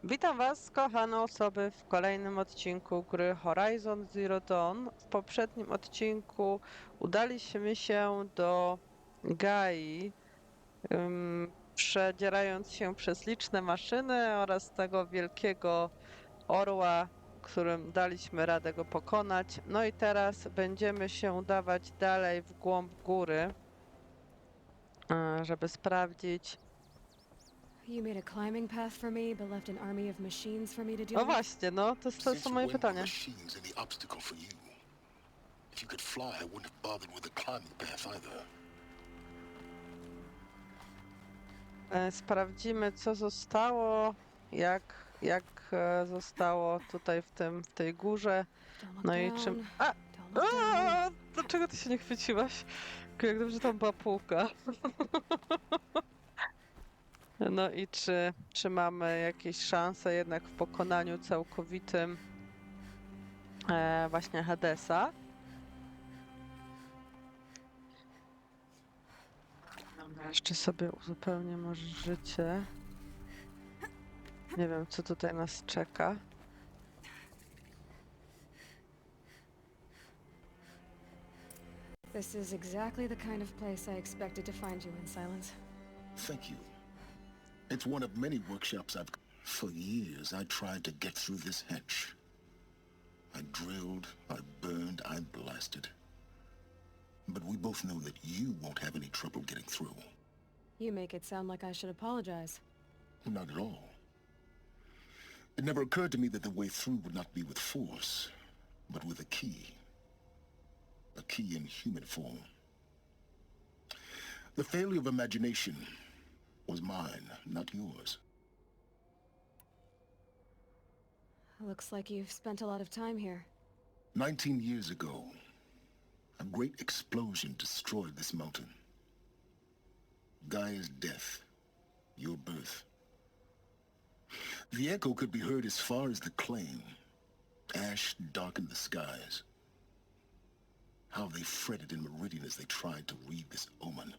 Witam Was, kochane osoby, w kolejnym odcinku gry Horizon Zero Dawn. W poprzednim odcinku udaliśmy się do Gai, przedzierając się przez liczne maszyny oraz tego wielkiego orła, którym daliśmy radę go pokonać. No i teraz będziemy się udawać dalej w głąb góry, żeby sprawdzić. You made a climbing path for me, but left an army of machines for me to deal No with? właśnie, no, to Since są you moje went, the pytania. machines and the obstacle for you. If you could fly, I wouldn't have bothered with the climbing path either. Sprawdzimy, co zostało, jak zostało tutaj w tej górze. Don't look No i czym. down. A! Don't look down. Dlaczego ty się nie chwyciłaś? Jak dobrze tam była półka. No i czy mamy jakieś szanse jednak w pokonaniu całkowitym właśnie Hadesa? Dobra, jeszcze sobie uzupełnię może życie. Nie wiem, co tutaj nas czeka. This is exactly the kind of place I expected to find you in, Silence. Thank you. It's one of many workshops I've... For years, I tried to get through this hatch. I drilled, I burned, I blasted. But we both know that you won't have any trouble getting through. You make it sound like I should apologize. Not at all. It never occurred to me that the way through would not be with force, but with a key. A key in human form. The failure of imagination was mine, not yours. Looks like you've spent a lot of time here. 19 years ago, a great explosion destroyed this mountain. Gaia's death, your birth. The echo could be heard as far as the claim. Ash darkened the skies. How they fretted in Meridian as they tried to read this omen.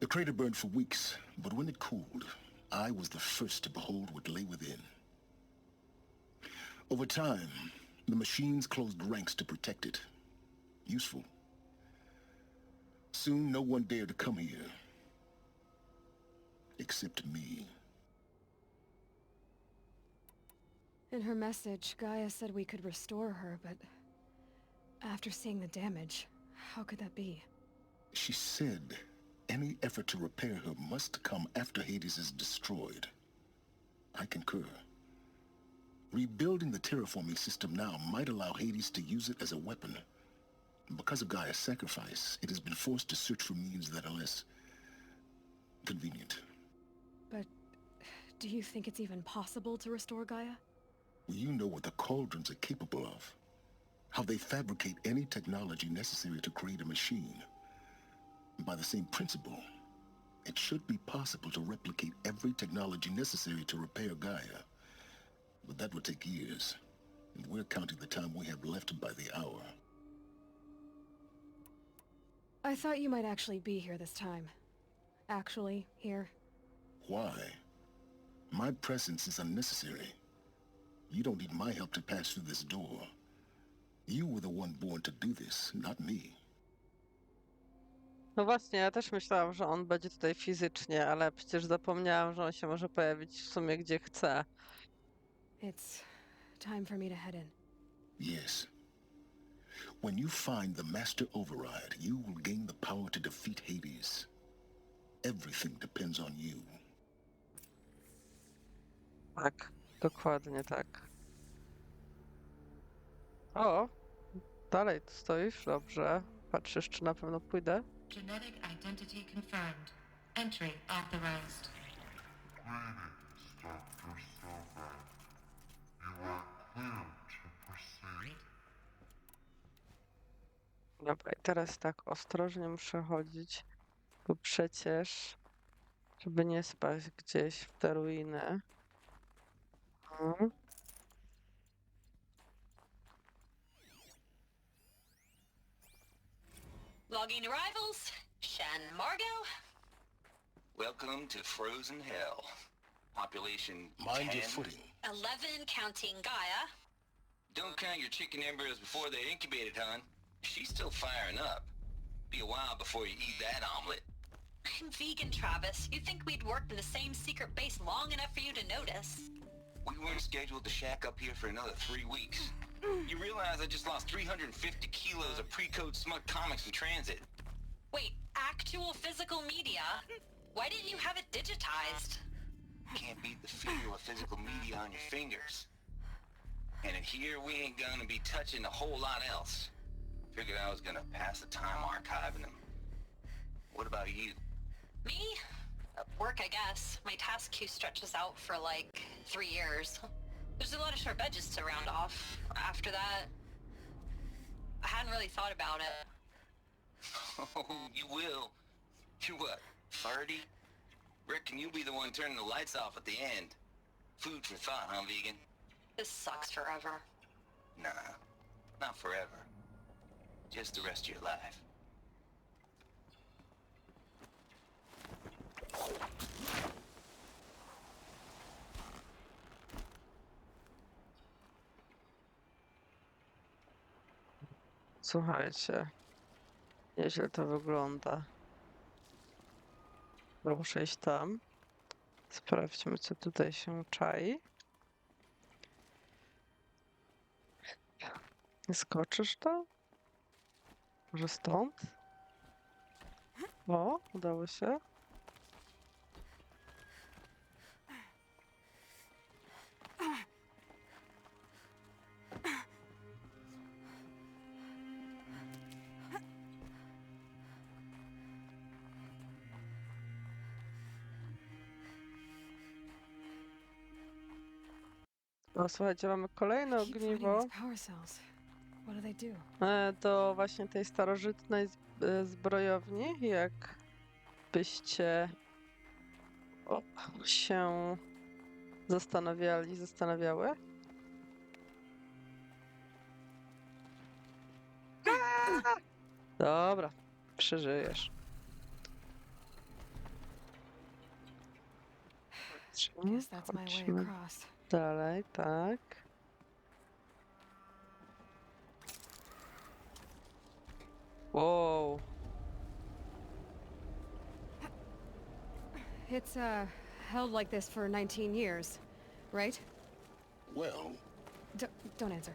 The crater burned for weeks, but when it cooled, I was the first to behold what lay within. Over time, the machines closed ranks to protect it. Useful. Soon, no one dared to come here. Except me. In her message, Gaia said we could restore her, but... After seeing the damage, how could that be? She said any effort to repair her must come after Hades is destroyed. I concur. Rebuilding the terraforming system now might allow Hades to use it as a weapon. Because of Gaia's sacrifice, it has been forced to search for means that are less... convenient. But... do you think it's even possible to restore Gaia? You know what the cauldrons are capable of. How they fabricate any technology necessary to create a machine. By the same principle, it should be possible to replicate every technology necessary to repair Gaia. But that would take years, and we're counting the time we have left by the hour. I thought you might actually be here this time. Actually, here. Why? My presence is unnecessary. You don't need my help to pass through this door. You were the one born to do this, not me. No właśnie, ja też myślałam, że on będzie tutaj fizycznie, ale przecież zapomniałam, że on się może pojawić w sumie gdzie chce. It's time for me to head in. Yes. When you find the Master Override, you will gain the power to defeat Hades. Everything depends on you. Tak, dokładnie tak. O, dalej tu stoisz, dobrze. Patrzysz, czy na pewno pójdę. Genetic identity confirmed. Entry authorized. Greetings, Dr. Silver. You are clear to proceed. Dobra, i teraz tak ostrożnie muszę chodzić, bo przecież, żeby nie spaść gdzieś w te ruiny. Mhm. Logging arrivals. Shan Margot. Welcome to Frozen Hell. Population Mind 10. your footing. 11 counting Gaia. Don't count your chicken embryos before they're incubated, hon. She's still firing up. Be a while before you eat that omelet. I'm vegan, Travis. You think we'd worked in the same secret base long enough for you to notice? We weren't scheduled to shack up here for another 3 weeks. You realize I just lost 350 kilos of pre-code smut comics in transit. Wait, actual physical media? Why didn't you have it digitized? Can't beat the feel of physical media on your fingers. And in here, we ain't gonna be touching a whole lot else. Figured I was gonna pass the time archiving them. What about you? Me? Work, I guess. My task queue stretches out for like 3 years. There's a lot of sharp edges to round off. After that, I hadn't really thought about it. Oh, you will. You're what, 30? Reckon you'll be the one turning the lights off at the end. Food for thought, huh, vegan? This sucks forever. Nah, not forever. Just the rest of your life. Słuchajcie, nieźle to wygląda. Muszę iść tam. Sprawdźmy, co tutaj się czai. Nie skoczysz to? Może stąd? O, udało się. O, słuchajcie, mamy kolejne Keep finding ogniwo. these power cells. What do they do? Do właśnie tej starożytnej zbrojowni, jak byście się zastanawiały. Dobra, przeżyjesz. Guess that's my way Chodźmy across. dalej, tak. Wow. It's held like this for 19 years, right? Well, Don't answer.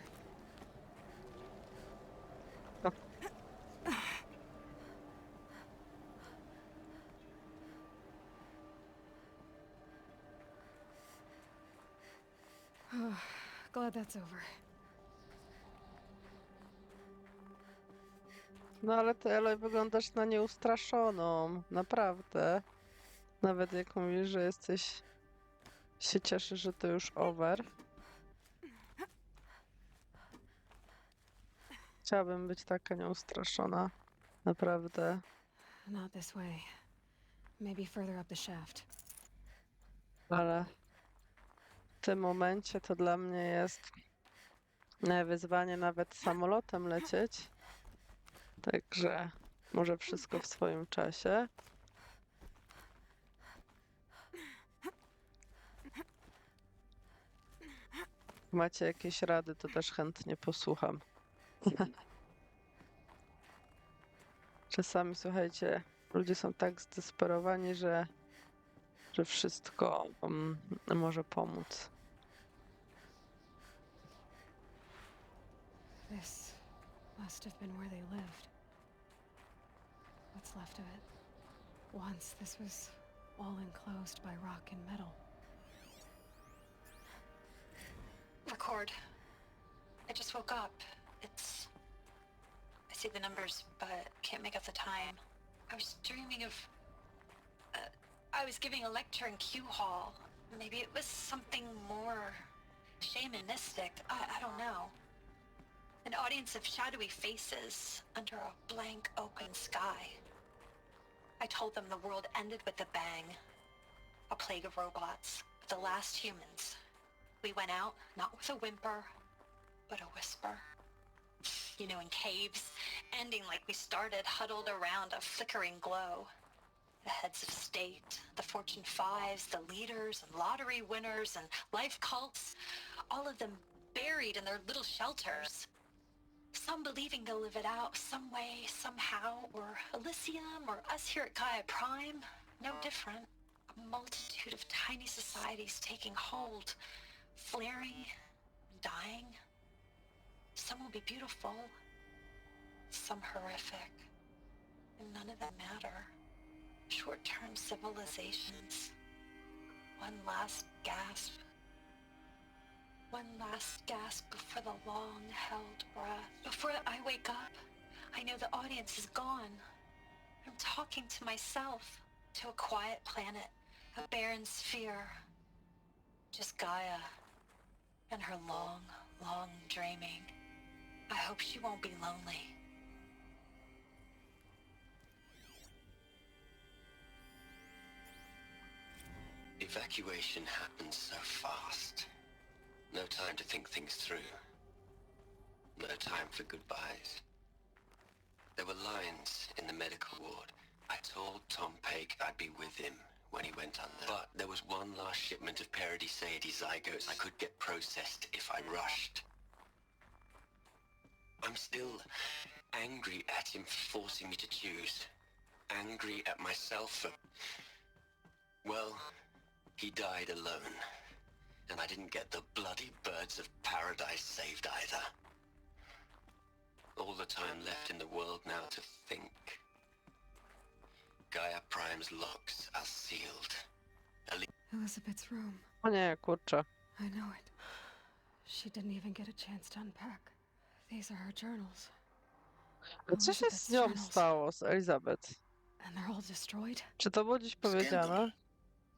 Glad that's over. No ale ty, Eloy, wyglądasz na nieustraszoną. Naprawdę. Nawet jak mówisz, że jesteś... się cieszysz, że to już over. Chciałabym być taka nieustraszona. Naprawdę. Not this way. Maybe further up the shaft. Ale w tym momencie to dla mnie jest wyzwanie nawet samolotem lecieć. Także może wszystko w swoim czasie. Jak macie jakieś rady, to też chętnie posłucham. Czasami, słuchajcie, ludzie są tak zdesperowani, że wszystko może pomóc. This must have been where they lived. What's left of it? Once this was all enclosed by rock and metal. Record. I just woke up. I see the numbers, but can't make out the time. I was dreaming of... I was giving a lecture in Q Hall. Maybe it was something more shamanistic. I don't know. An audience of shadowy faces under a blank open sky. I told them the world ended with a bang. A plague of robots, the last humans. We went out, not with a whimper, but a whisper. In caves, ending like we started, huddled around a flickering glow. The heads of state, the Fortune 5s, the leaders and lottery winners and life cults, all of them buried in their little shelters. Some believing they'll live it out some way, somehow, or Elysium, or us here at Gaia Prime, no different. A multitude of tiny societies taking hold, flaring, dying. Some will be beautiful, some horrific, and none of them matter. Short-term civilizations. One last gasp. One last gasp before the long-held breath. Before I wake up, I know the audience is gone. I'm talking to myself, to a quiet planet, a barren sphere. Just Gaia and her long, long dreaming. I hope she won't be lonely. Evacuation happens so fast. No time to think things through. No time for goodbyes. There were lines in the medical ward. I told Tom Pake I'd be with him when he went under. But there was one last shipment of Paradis-Saidy zygotes I could get processed if I rushed. I'm still angry at him for forcing me to choose. Angry at myself for... Well, he died alone. And I didn't get the bloody birds of paradise saved either. All the time left in the world now to think. Gaia Prime's locks are sealed. Elizabeth's room. O nie, kurczę. I know it. She didn't even get a chance to unpack. These are her journals. Co się z nią stało, z Elizabeth? And they're all destroyed? Czy to było dziś powiedziane? Scandal.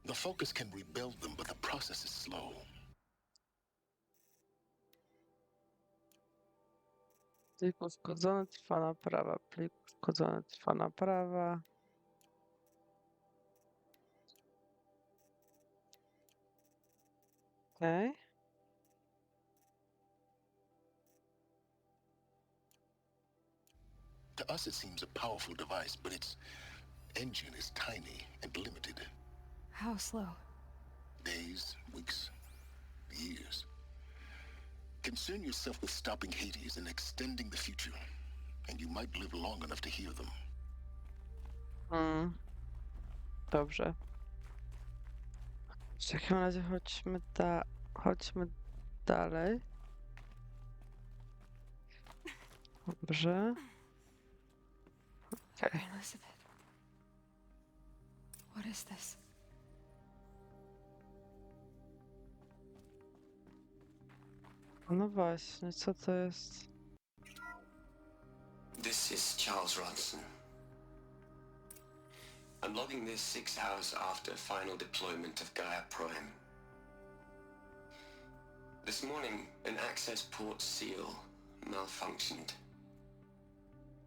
The Focus can rebuild them, but the process is slow. Plik uszkodzony, trwa naprawa. Plik uszkodzony, trwa naprawa. Okej. To us, it seems a powerful device, but its engine is tiny and limited. How slow? Days, weeks, years. Concern yourself with stopping Hades and extending the future, and you might live long enough to hear them. Dobrze. W takim razie chodźmy dalej. Dobrze. Okej. Elizabeth. What is this? No właśnie, co to jest? This is Charles Ronson. I'm logging this 6 hours after final deployment of Gaia Prime. This morning, an access port seal malfunctioned.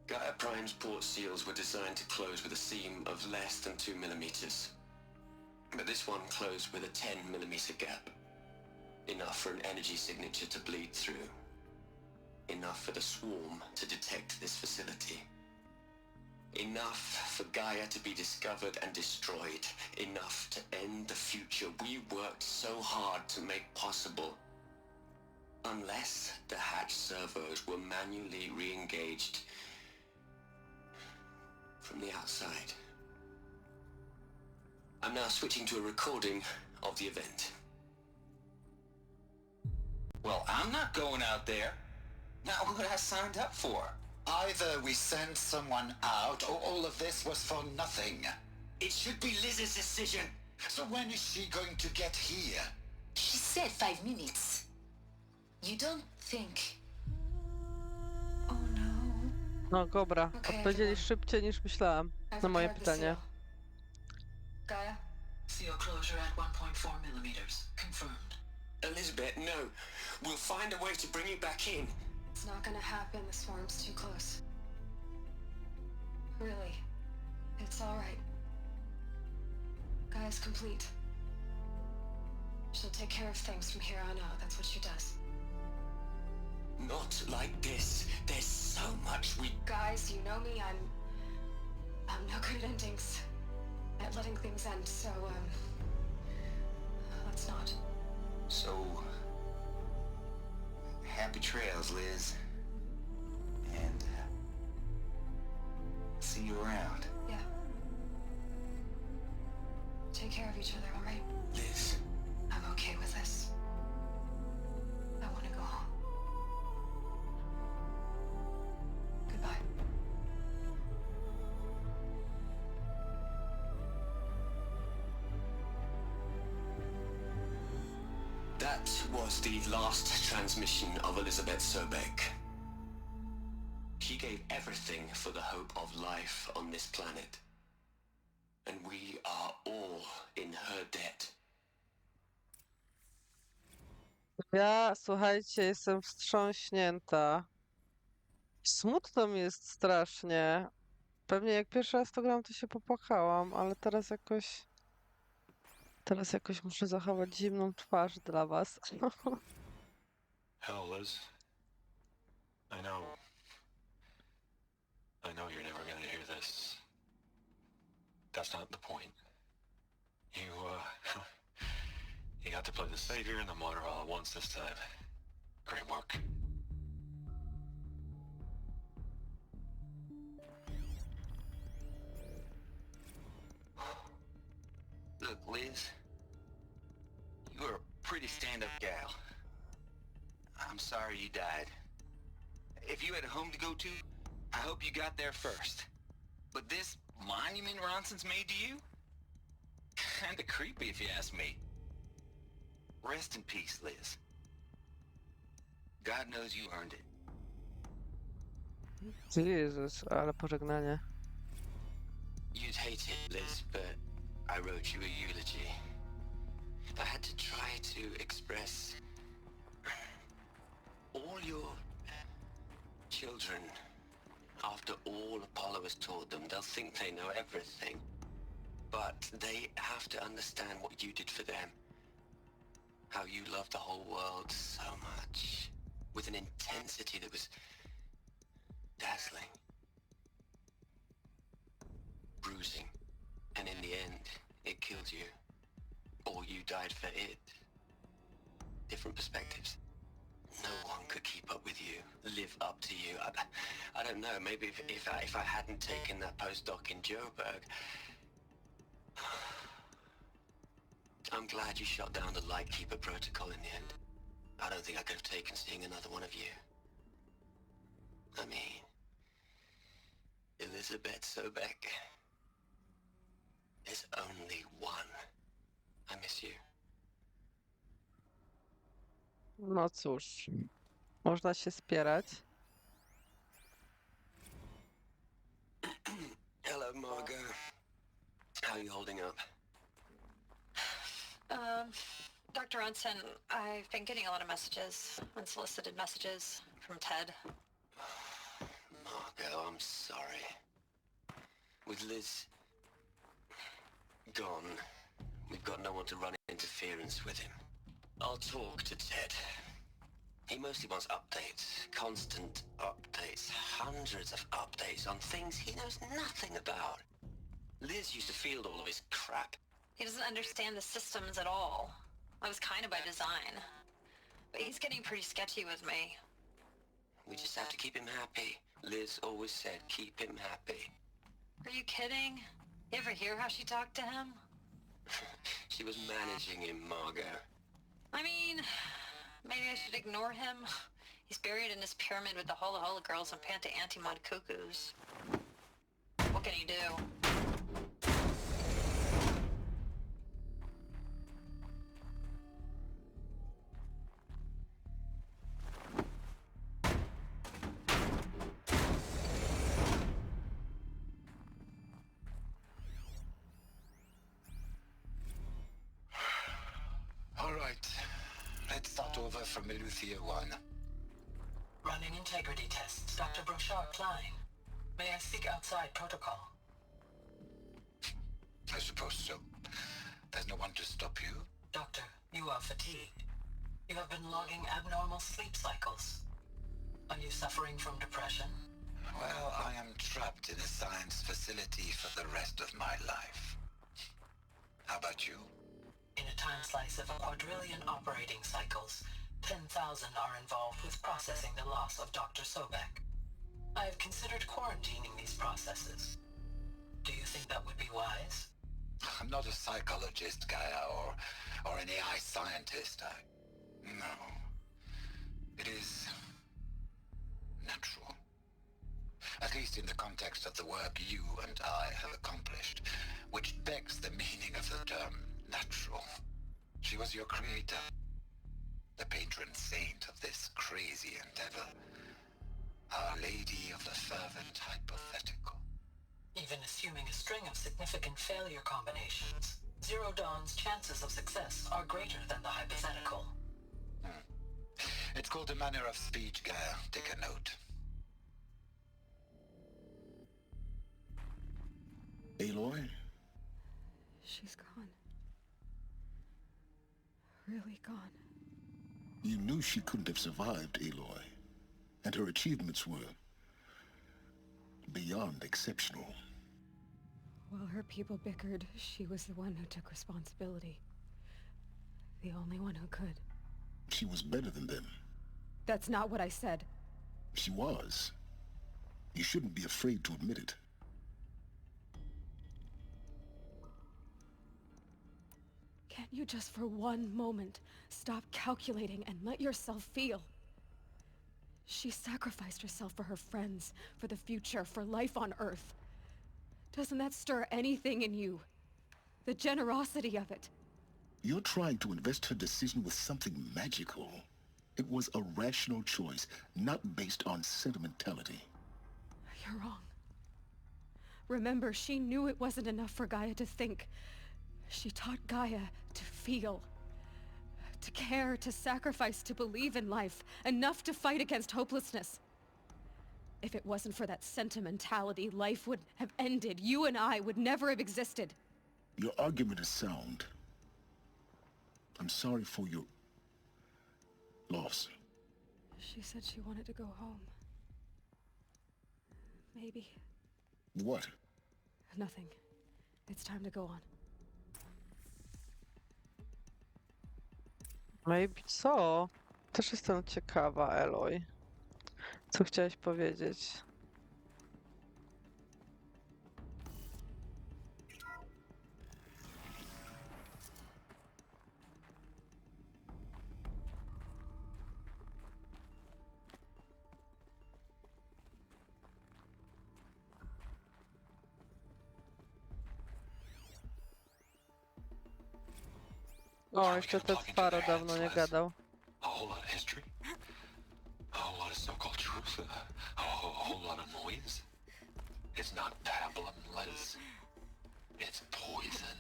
Gaia Prime's port seals were designed to close with a seam of less than 2 millimeters. But this one closed with a 10 millimeter gap. Enough for an energy signature to bleed through. Enough for the swarm to detect this facility. Enough for Gaia to be discovered and destroyed. Enough to end the future we worked so hard to make possible. Unless the hatch servos were manually re-engaged from the outside. I'm now switching to a recording of the event. Well, I'm not going out there. Not what I signed up for. Either we send someone out, or all of this was for nothing. It should be Liz's decision. So when is she going to get here? She said 5 minutes. You don't think... Oh no. No dobra, Okej, odpowiedzieli dobra. szybciej niż myślałam na moje pytanie. Gaia? Seal closure at 1.4 millimeters. Confirmed. Elizabeth, no. We'll find a way to bring you back in. It's not gonna happen. The swarm's too close. Really. It's alright. Gaia's complete. She'll take care of things from here on out. That's what she does. Not like this. There's so much we... Guys, you know me. I'm no good at endings. at letting things end, so, let's not. So, happy trails, Liz. And see you around. Yeah. Take care of each other, all right? Liz. I'm okay with this. I want to go home. Goodbye. That was the last transmission of Elizabeth Sobek. She gave everything for the hope of life on this planet. And we are all in her debt. Ja, słuchajcie, jestem wstrząśnięta. Smutno mi jest strasznie. Pewnie jak pierwszy raz to gram, to się popłakałam, ale teraz jakoś muszę zachować zimną twarz dla was. Hell, Liz. I know you're never gonna hear this. That's not the point. You got to play the savior and the martyr all at once this time. Great work. Look, Liz, you're a pretty stand-up gal. I'm sorry you died. If you had a home to go to, I hope you got there first. But this monument Ronson's made to you? Kinda creepy if you ask me. Rest in peace, Liz. God knows you earned it. Jezus, ale pożegnanie. You'd hate it, Liz, but I wrote you a eulogy. I had to try to express all your children. After all Apollo has taught them, they'll think they know everything. But they have to understand what you did for them. How you loved the whole world so much. With an intensity that was dazzling. Bruising. And in the end, it killed you. Or you died for it. Different perspectives. No one could keep up with you, live up to you. I don't know, maybe if I hadn't taken that postdoc in Joburg. I'm glad you shot down the Lightkeeper protocol in the end. I don't think I could have taken seeing another one of you. I mean, Elizabeth Sobek. There's only one. I miss you. No cóż, można się spierać. Hello, Margot. How are you holding up? Dr. Ronson, I've been getting a lot of messages, unsolicited messages from Ted. Margot, I'm sorry. With Liz gone, we've got no one to run interference with him. I'll talk to Ted. He mostly wants updates, constant updates, hundreds of updates on things he knows nothing about. Liz used to field all of his crap. He doesn't understand the systems at all. That was kind of by design. But he's getting pretty sketchy with me. We just have to keep him happy. Liz always said, keep him happy. Are you kidding? You ever hear how she talked to him? She was managing him, Margot. I mean, maybe I should ignore him. He's buried in his pyramid with the Hola Hola girls and Panta Antimod cuckoos. What can he do? All right. Let's start over from Eleuthia 1. Running integrity tests. Dr. Brochard Klein. May I speak outside protocol? I suppose so. There's no one to stop you. Doctor, you are fatigued. You have been logging abnormal sleep cycles. Are you suffering from depression? Well, I am trapped in a science facility for the rest of my life. How about you? In a time slice of a quadrillion operating cycles, 10,000 are involved with processing the loss of Dr. Sobek. I have considered quarantining these processes. Do you think that would be wise? I'm not a psychologist, Gaia, or an AI scientist. No. It is natural. At least in the context of the work you and I have accomplished, which begs the meaning of the term natural. She was your creator, the patron saint of this crazy endeavor, Our Lady of the Fervent Hypothetical. Even assuming a string of significant failure combinations, Zero Dawn's chances of success are greater than the hypothetical. It's called a manner of speech, Gaia. Take a note. Aloy? She's gone. Really gone. You knew she couldn't have survived, Aloy. And her achievements were beyond exceptional. While her people bickered, she was the one who took responsibility. The only one who could. She was better than them. That's not what I said. She was. You shouldn't be afraid to admit it. Can't you just for one moment stop calculating and let yourself feel? She sacrificed herself for her friends, for the future, for life on Earth. Doesn't that stir anything in you? The generosity of it. You're trying to invest her decision with something magical. It was a rational choice, not based on sentimentality. You're wrong. Remember, she knew it wasn't enough for Gaia to think. She taught Gaia to feel. To care, to sacrifice, to believe in life. Enough to fight against hopelessness. If it wasn't for that sentimentality, life would have ended. You and I would never have existed. Your argument is sound. I'm sorry for your loss. She said she wanted to go home. Maybe. What? Nothing. It's time to go on. Maybe co? Też jestem ciekawa, Eloy. Co chciałeś powiedzieć? O, jeszcze ten Faro dawno nie gadał. A whole lot of history, a whole lot of so-called truth, a whole lot of noise. It's not pablum, Liz. It's poison.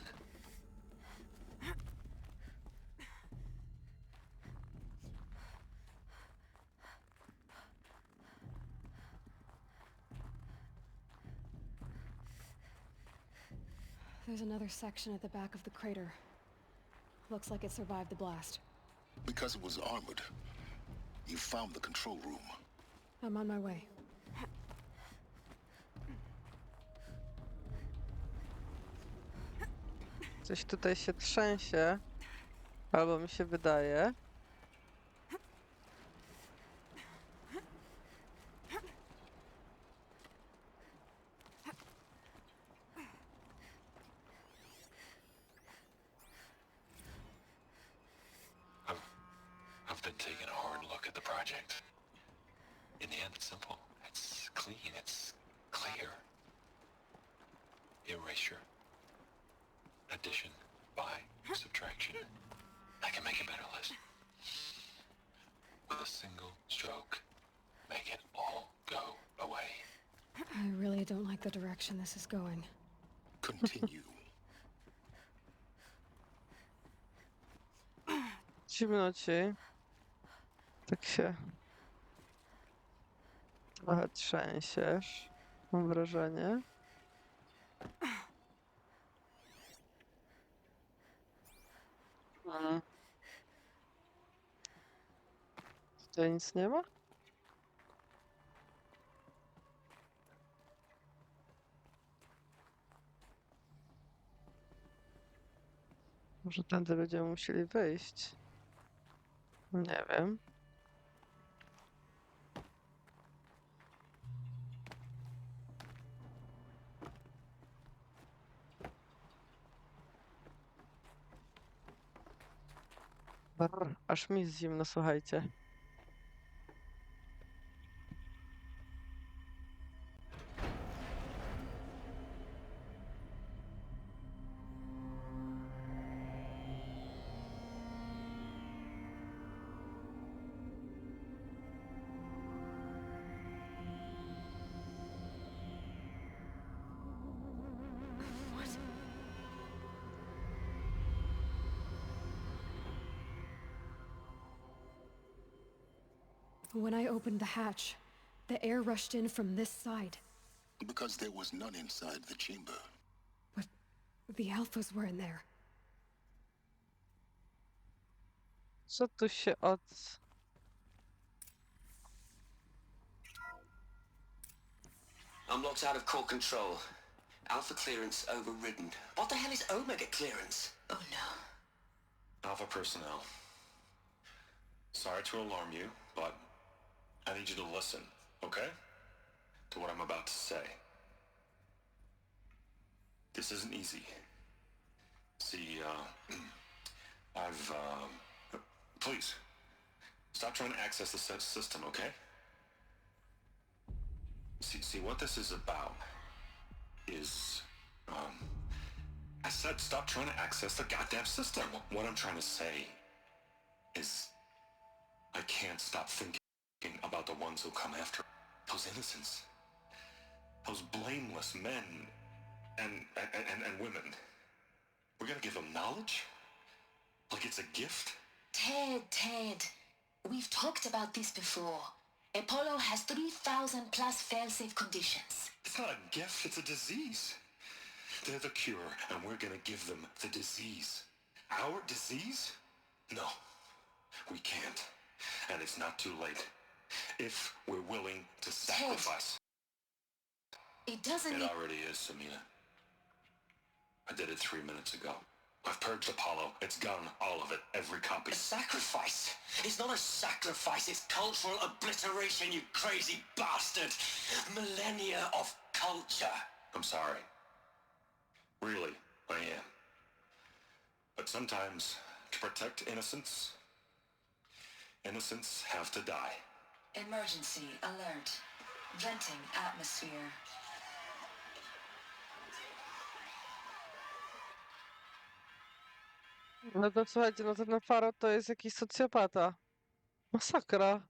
There's another section at the back of the crater. Looks like it survived the blast. Because it was armored. You found the control room. I'm on my way. Coś tutaj się trzęsie. Albo mi się wydaje. I've been taking a hard look at the project. In the end, it's simple. It's clean. It's clear. Erasure. Addition. By. Subtraction. I can make a better list. With a single stroke, make it all go away. I really don't like the direction this is going. Continue. Zimno ci. Tak się trochę trzęsiesz, mam wrażenie. Tutaj nic nie ma? Może tędy będziemy musieli wyjść. Nie wiem. Brr, aż mi zimno, słuchajcie. When I opened the hatch, the air rushed in from this side. Because there was none inside the chamber. But the alphas were in there. Co tu się od... I'm locked out of core control. Alpha clearance overridden. What the hell is Omega clearance? Oh no. Alpha personnel. Sorry to alarm you, but I need you to listen, okay? To what I'm about to say. This isn't easy. See, please, stop trying to access the system, okay? See, what this is about is, I said stop trying to access the goddamn system. What I'm trying to say is I can't stop thinking about the ones who come after. Those innocents. Those blameless men and women. We're gonna give them knowledge? Like it's a gift? Ted. We've talked about this before. Apollo has 3,000 plus fail-safe conditions. It's not a gift, it's a disease. They're the cure, and we're gonna give them the disease. Our disease? No, we can't. And it's not too late. If we're willing to sacrifice. It doesn't... It already is, Samina. I did it 3 minutes ago. I've purged Apollo. It's gone, all of it, every copy. A sacrifice? It's not a sacrifice, it's cultural obliteration, you crazy bastard! Millennia of culture! I'm sorry. Really, I am. But sometimes, to protect innocence, innocents have to die. Emergency alert. Venting atmosphere. No to słuchajcie, no ten Faro to jest jakiś socjopata. Masakra.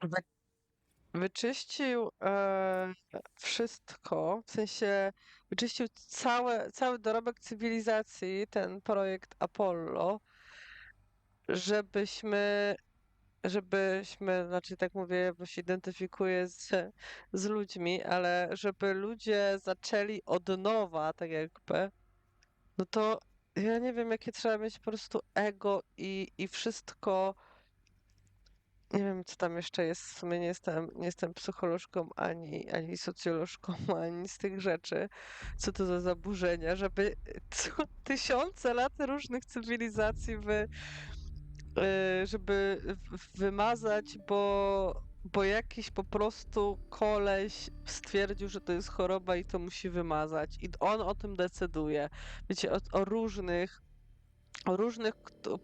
Wy- Wyczyścił wszystko, w sensie wyczyścił cały dorobek cywilizacji, ten projekt Apollo, żebyśmy, znaczy tak mówię, bo się identyfikuję z ludźmi, ale żeby ludzie zaczęli od nowa, tak jakby, no to ja nie wiem, jakie trzeba mieć po prostu ego i wszystko. Nie wiem, co tam jeszcze jest. W sumie nie jestem psycholożką, ani socjolożką, ani z tych rzeczy. Co to za zaburzenia, żeby tysiące lat różnych cywilizacji żeby wymazać, bo jakiś po prostu koleś stwierdził, że to jest choroba i to musi wymazać. I on o tym decyduje. Wiecie, o różnych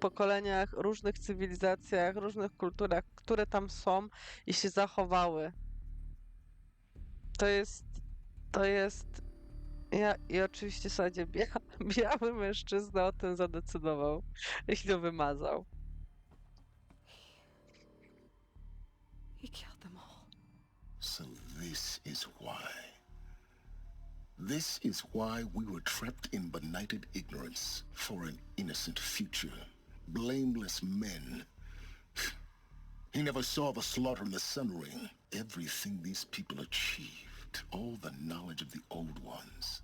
pokoleniach, różnych cywilizacjach, różnych kulturach, które tam są i się zachowały. To jest, to jest, i oczywiście słuchajcie, biały mężczyzna o tym zadecydował i to wymazał. He killed them all. So this is why. This is why we were trapped in benighted ignorance for an innocent future. Blameless men. He never saw the slaughter in the Sun Ring. Everything these people achieved, all the knowledge of the old ones,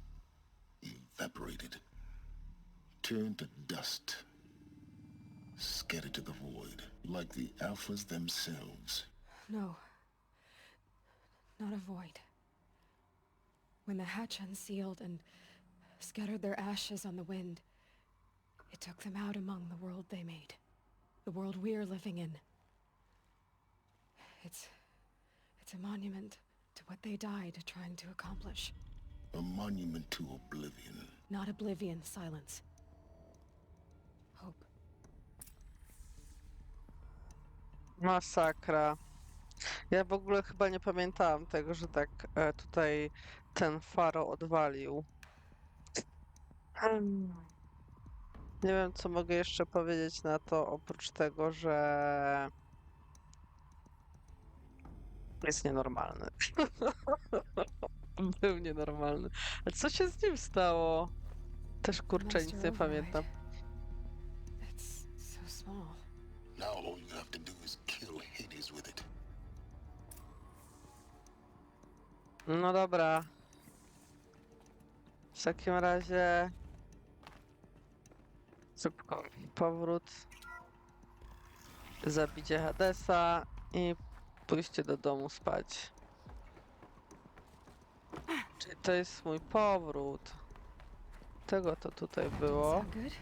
evaporated, turned to dust, scattered to the void, like the Alphas themselves. No. not a void. When the hatch unsealed and scattered their ashes on the wind, it took them out among the world they made. The world we're living in. It's a monument to what they died trying to accomplish. A monument to oblivion. Not oblivion, silence. Hope. Masakra. Ja w ogóle chyba nie pamiętałam tego, że tak tutaj ten Faro odwalił. Nie wiem, co mogę jeszcze powiedzieć na to, oprócz tego, że jest nienormalny. Był nienormalny. A co się z nim stało? Też kurczę, nic nie pamiętam. It's so small. Now all you have to do is kill Hades with it. No dobra. W takim razie szybko powrót, zabicie Hadesa i pójście do domu spać. Czyli to jest mój powrót. Tego to tutaj było. Sound good?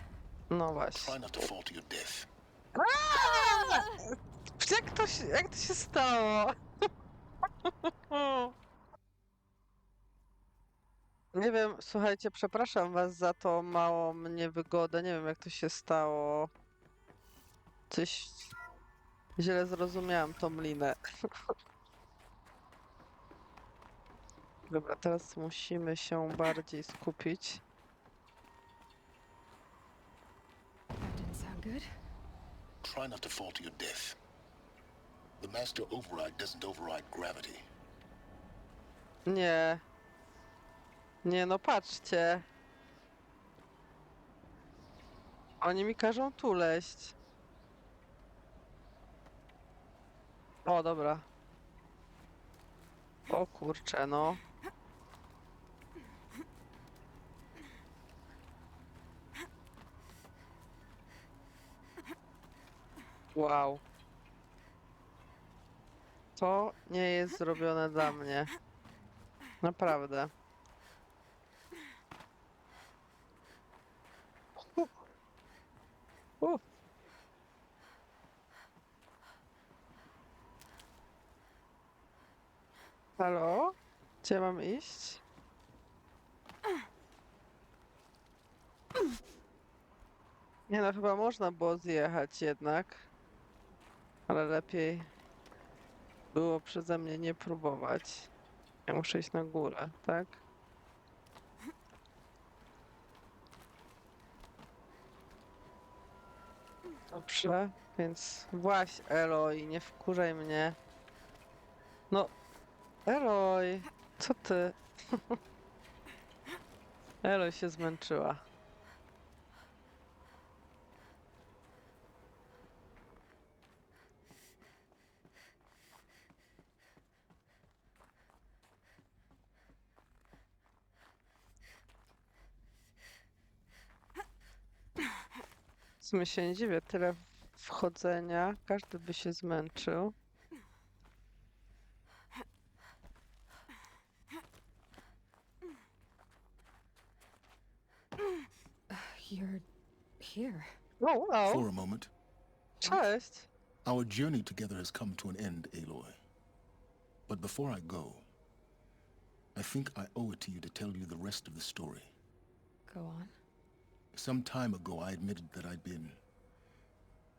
No właśnie. Try not to fall to your death. Jak to się stało? Nie wiem, słuchajcie, przepraszam was za to małą niewygodę. Nie wiem, jak to się stało. Coś źle zrozumiałam tą linę. Dobra, teraz musimy się bardziej skupić. That didn't sound good. Try not to fall to your death. The master override doesn't override gravity. Nie. Nie, no patrzcie. Oni mi każą tu leść. O, dobra. O kurczę, no. Wow. To nie jest zrobione dla mnie. Naprawdę. Uh. Halo? Gdzie mam iść? Nie no, chyba można było zjechać jednak. Ale lepiej było przeze mnie nie próbować. Ja muszę iść na górę, tak? Dobrze, więc właź, Eloj, nie wkurzaj mnie. No, Eloj, co ty? Eloj się zmęczyła. W sumie się nie dziwię, tyle wchodzenia, każdy by się zmęczył. You're here. Oh, wow. For a moment. Cześć. Our journey together has come to an end, Aloy. But before I go, I think I owe it to you to tell you the rest of the story. Go on. Some time ago, I admitted that I'd been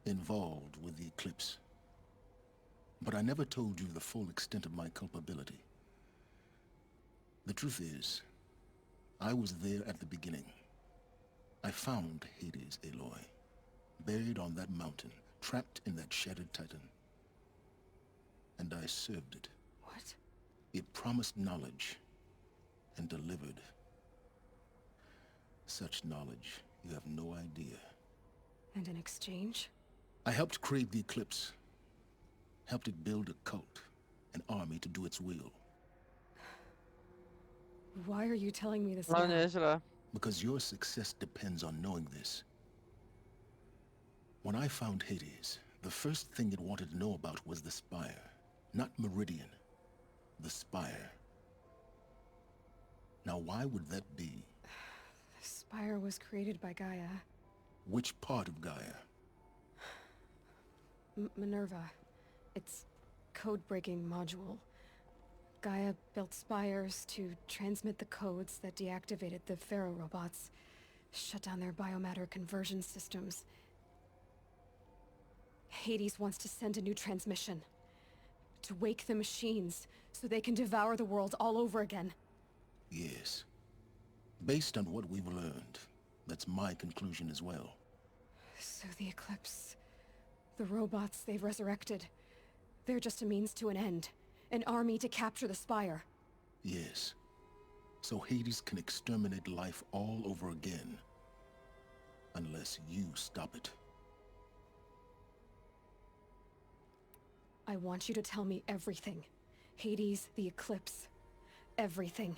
involved with the eclipse. But I never told you the full extent of my culpability. The truth is, I was there at the beginning. I found Hades, Aloy, buried on that mountain, trapped in that shattered titan. And I served it. What? It promised knowledge and delivered. Such knowledge, you have no idea. And in exchange? I helped create the eclipse. Helped it build a cult, an army to do its will. Why are you telling me this No now? nieźle. Because your success depends on knowing this. When I found Hades, the first thing it wanted to know about was the Spire, not Meridian. The Spire. Now, why would that be? The Spire was created by Gaia. Which part of Gaia? Minerva. Its code-breaking module. Gaia built spires to transmit the codes that deactivated the Pharaoh robots, shut down their biomatter conversion systems. Hades wants to send a new transmission. To wake the machines, so they can devour the world all over again. Yes. Based on what we've learned, that's my conclusion as well. So the Eclipse... the robots they've resurrected... they're just a means to an end. An army to capture the Spire. Yes. So Hades can exterminate life all over again. Unless you stop it. I want you to tell me everything. Hades, the Eclipse, everything.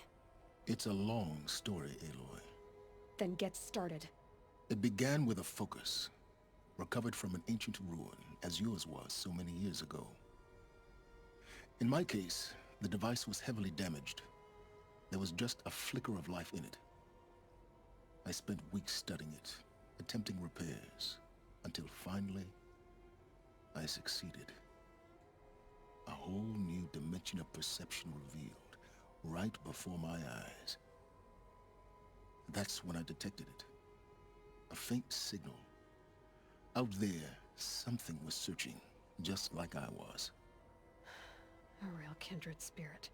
It's a long story, Aloy. Then get started. It began with a focus, recovered from an ancient ruin, as yours was so many years ago. In my case, the device was heavily damaged. There was just a flicker of life in it. I spent weeks studying it, attempting repairs, until finally, I succeeded. A whole new dimension of perception revealed, right before my eyes. That's when I detected it. A faint signal. Out there, something was searching, just like I was. A real kindred spirit.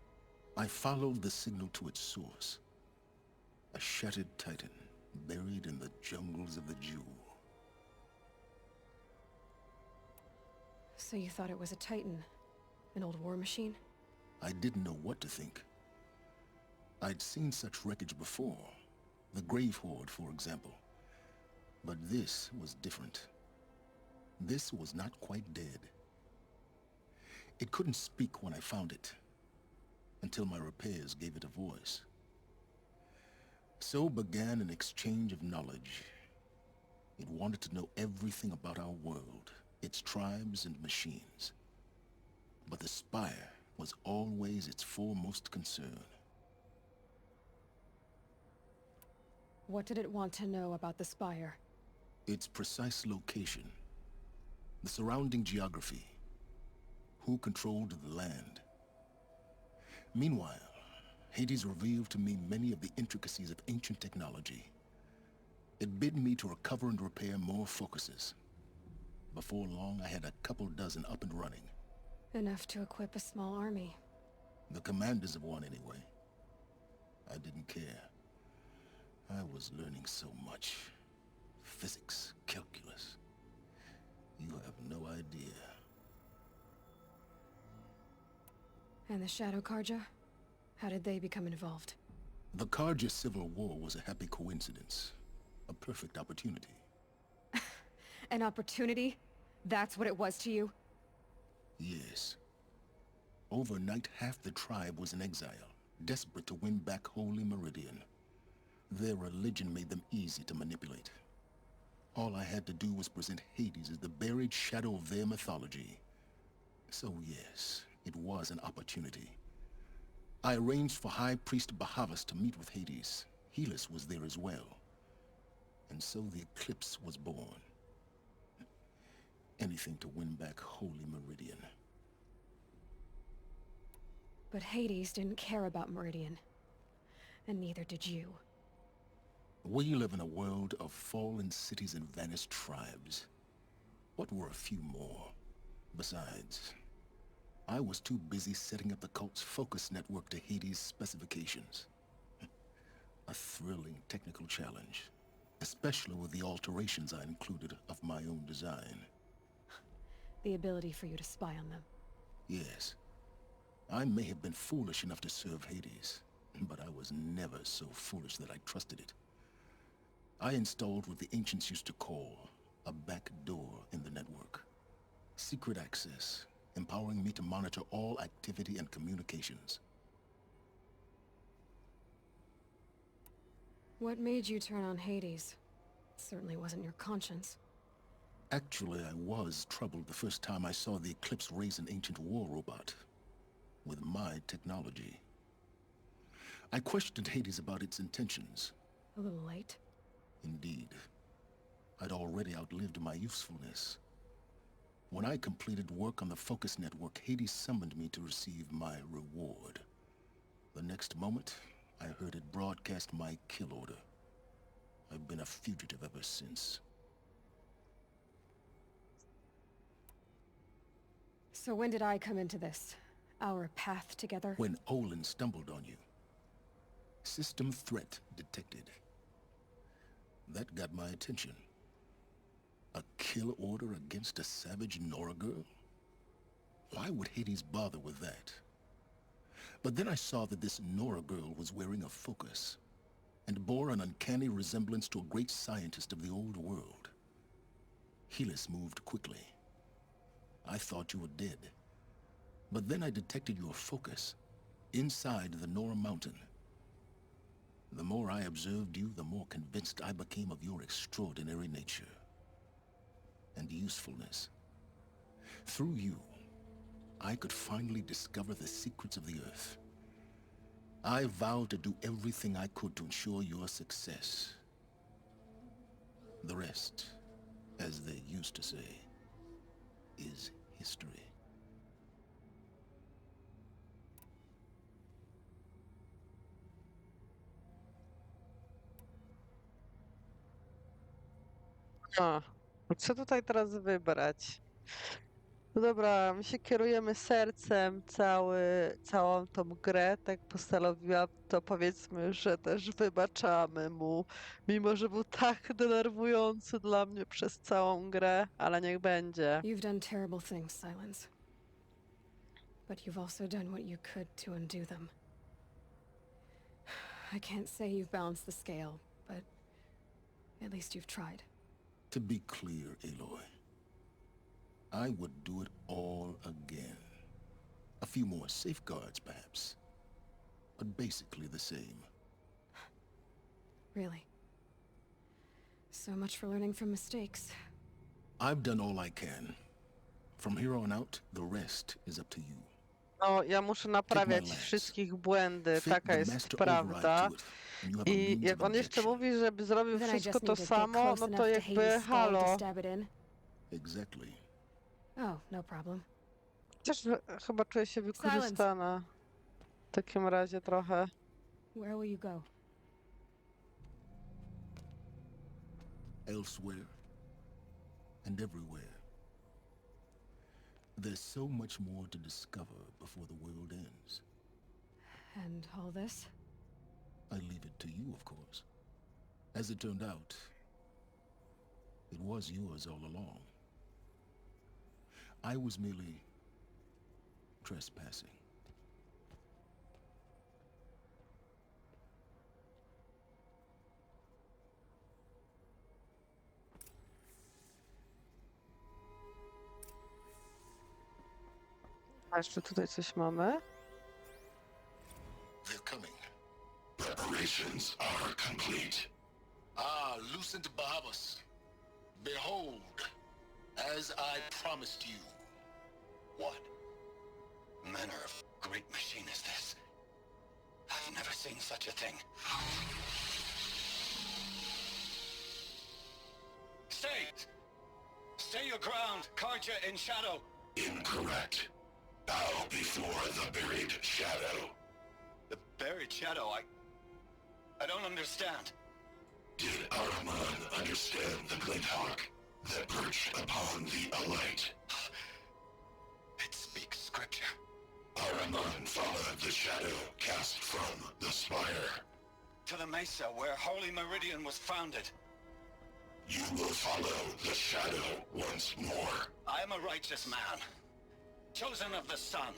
I followed the signal to its source. A shattered titan, buried in the jungles of the Jewel. So you thought it was a titan? An old war machine? I didn't know what to think. I'd seen such wreckage before. The Grave Horde, for example. But this was different. This was not quite dead. It couldn't speak when I found it, until my repairs gave it a voice. So began an exchange of knowledge. It wanted to know everything about our world, its tribes and machines. But the Spire was always its foremost concern. What did it want to know about the Spire? Its precise location, the surrounding geography, who controlled the land. Meanwhile, Hades revealed to me many of the intricacies of ancient technology. It bid me to recover and repair more focuses. Before long, I had a couple dozen up and running. Enough to equip a small army. The commanders of one, anyway. I didn't care. I was learning so much. Physics, calculus. You have no idea. And the Shadow Karja? How did they become involved? The Karja Civil War was a happy coincidence. A perfect opportunity. An opportunity? That's what it was to you? Yes. Overnight, half the tribe was in exile, desperate to win back Holy Meridian. Their religion made them easy to manipulate. All I had to do was present Hades as the buried shadow of their mythology. So yes, it was an opportunity. I arranged for High Priest Bahavas to meet with Hades. Helis was there as well. And so the Eclipse was born. Anything to win back Holy Meridian. But Hades didn't care about Meridian. And neither did you. We live in a world of fallen cities and vanished tribes. What were a few more? Besides, I was too busy setting up the cult's focus network to Hades' specifications. A thrilling technical challenge, especially with the alterations I included of my own design. The ability for you to spy on them. Yes. I may have been foolish enough to serve Hades, but I was never so foolish that I trusted it. I installed what the ancients used to call a back door in the network. Secret access, empowering me to monitor all activity and communications. What made you turn on Hades? Certainly wasn't your conscience. Actually, I was troubled the first time I saw the Eclipse raise an ancient war robot. with my technology. I questioned Hades about its intentions. A little late. Indeed. I'd already outlived my usefulness. When I completed work on the Focus Network, Hades summoned me to receive my reward. The next moment, I heard it broadcast my kill order. I've been a fugitive ever since. So when did I come into this? Our path together? When Olin stumbled on you. System threat detected. That got my attention. A kill order against a savage Nora girl? Why would Hades bother with that? But then I saw that this Nora girl was wearing a focus, and bore an uncanny resemblance to a great scientist of the old world. Helis moved quickly. I thought you were dead. But then I detected your focus, inside the Nora mountain. The more I observed you, the more convinced I became of your extraordinary nature and usefulness. Through you, I could finally discover the secrets of the Earth. I vowed to do everything I could to ensure your success. The rest, as they used to say, is history. A, co tutaj teraz wybrać? No dobra, my się kierujemy sercem całą tą grę, tak postanowiłam, to powiedzmy, że też wybaczamy mu, mimo że był tak denerwujący dla mnie przez całą grę, ale niech będzie. You've done terrible things, Silence. But you've also done what you could to undo them. I can't say you've balanced the scale, but at least you've tried. To be clear, Aloy, I would do it all again. A few more safeguards, perhaps, but basically the same. Really? So much for learning from mistakes. I've done all I can. From here on out, the rest is up to you. No, ja muszę naprawiać wszystkich błędy, taka jest prawda. I jak on jeszcze mówi, żeby zrobił wszystko to samo, no to jakby halo. Exactly. Oh, no problem. Też chyba czuję się wykorzystana. W takim razie trochę. Where will you go? Elsewhere and everywhere. There's so much more to discover before the world ends. And all this? I leave it to you, of course. As it turned out, it was yours all along. I was merely trespassing. A jeszcze tutaj coś mamy? They're coming. Preparations are complete. Ah, Lucent Bahabas. Behold, as I promised you. What manner of great machine is this? I've never seen such a thing. Stay! Stay your ground, Karja in shadow! Incorrect. Bow before the buried shadow. The buried shadow, I don't understand. Did Ahriman understand the Glinthawk that perched upon the alight? It speaks scripture. Ahriman followed the shadow cast from the spire. To the mesa where Holy Meridian was founded. You will follow the shadow once more. I am a righteous man, chosen of the sun.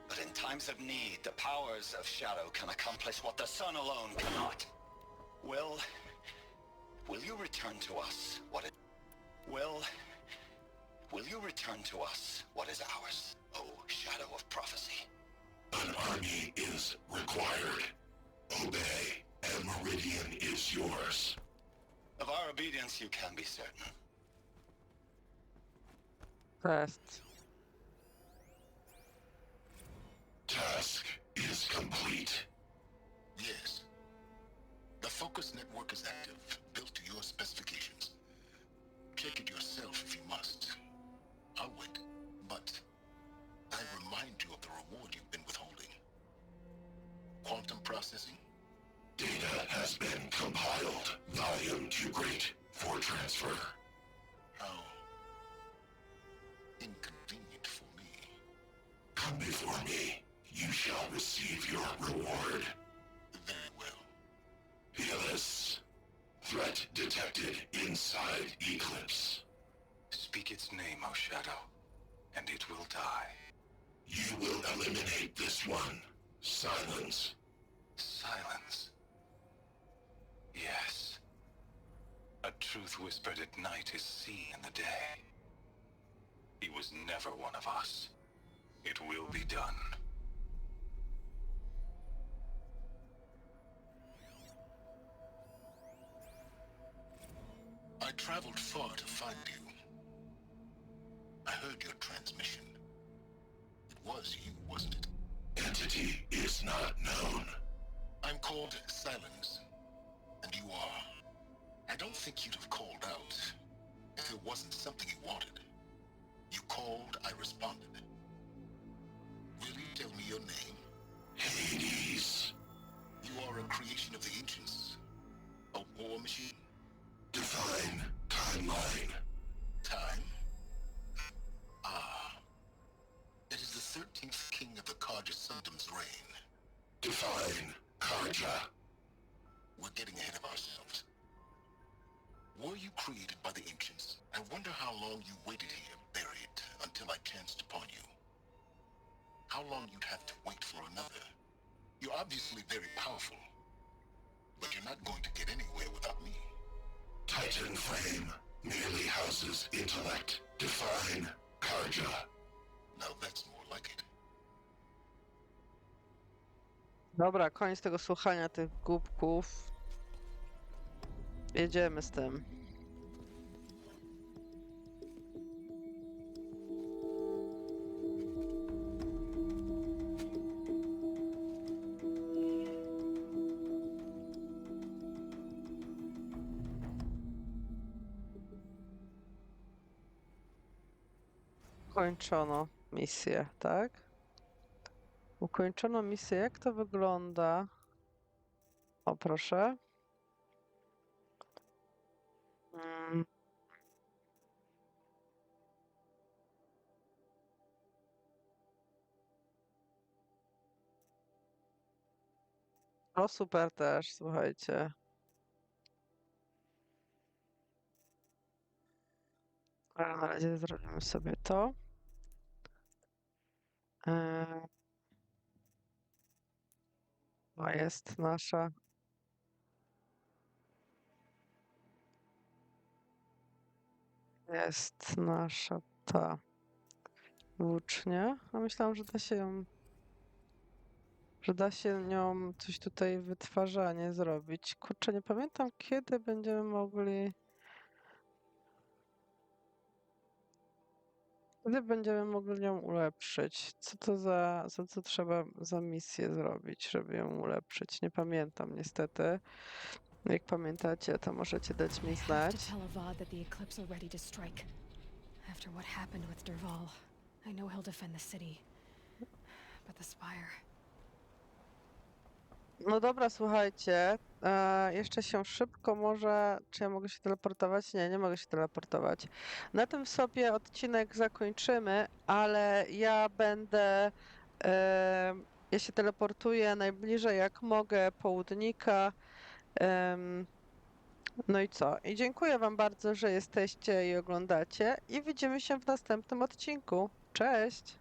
But in times of need, the powers of shadow can accomplish what the sun alone cannot. Will you return to us what it... Will you return to us what is ours, O shadow of prophecy? An army is required. Obey, and Meridian is yours. Of our obedience you can be certain. Quest. Task is complete. Yes. The focus network is active, built to your specifications. Check it yourself if you must. I'll wait, but I remind you of the reward you've been withholding. Quantum processing? Data has been compiled. Volume too great for transfer. How inconvenient for me. Come before me. You shall receive your reward. Very well. Peerless. Threat detected inside Eclipse. Speak its name, O Shadow, and it will die. You will eliminate this one. Silence. Silence. Yes. A truth whispered at night is seen in the day. He was never one of us. It will be done. I traveled far to find you. I heard your transmission. It was you, wasn't it? Entity is not known. I'm called Silence, and you are. I don't think you'd have called out if it wasn't something you wanted. You called, I responded. Will you tell me your name? Hades. You are a creation of the ancients. A war machine? Define timeline. Time? Ah. It is the 13th king of the Karja Sundam's reign. Define Karja. We're getting ahead of ourselves. Were you created by the ancients? I wonder how long you waited here, buried, until I chanced upon you. How long you'd have to wait for another. You're obviously very powerful, but you're not going to get anywhere without me. Titan Flame merely houses intellect. Define Karja. Now that's more like it. Dobra, koniec tego słuchania tych głupków. Jedziemy z tym. Ukończono misję, tak? Ukończono misję. Jak to wygląda? O, proszę. Mm. O, super też, słuchajcie. Ale na razie zrobimy sobie to. To jest nasza. Jest nasza ta włócznia. A myślałam, że da się nią coś tutaj wytwarzanie zrobić. Kurczę, nie pamiętam kiedy będziemy mogli. Kiedy będziemy mogli ją ulepszyć? Co trzeba za misję zrobić, żeby ją ulepszyć? Nie pamiętam niestety. Jak pamiętacie, to możecie dać mi znać. After what happened with Derval, I know he'll defend the city. But the Spire. No dobra, słuchajcie. Jeszcze się szybko może. Czy ja mogę się teleportować? Nie, nie mogę się teleportować. Na tym sobie odcinek zakończymy, ale ja będę. Ja się teleportuję najbliżej jak mogę południka. No i co? I dziękuję Wam bardzo, że jesteście i oglądacie. I widzimy się w następnym odcinku. Cześć!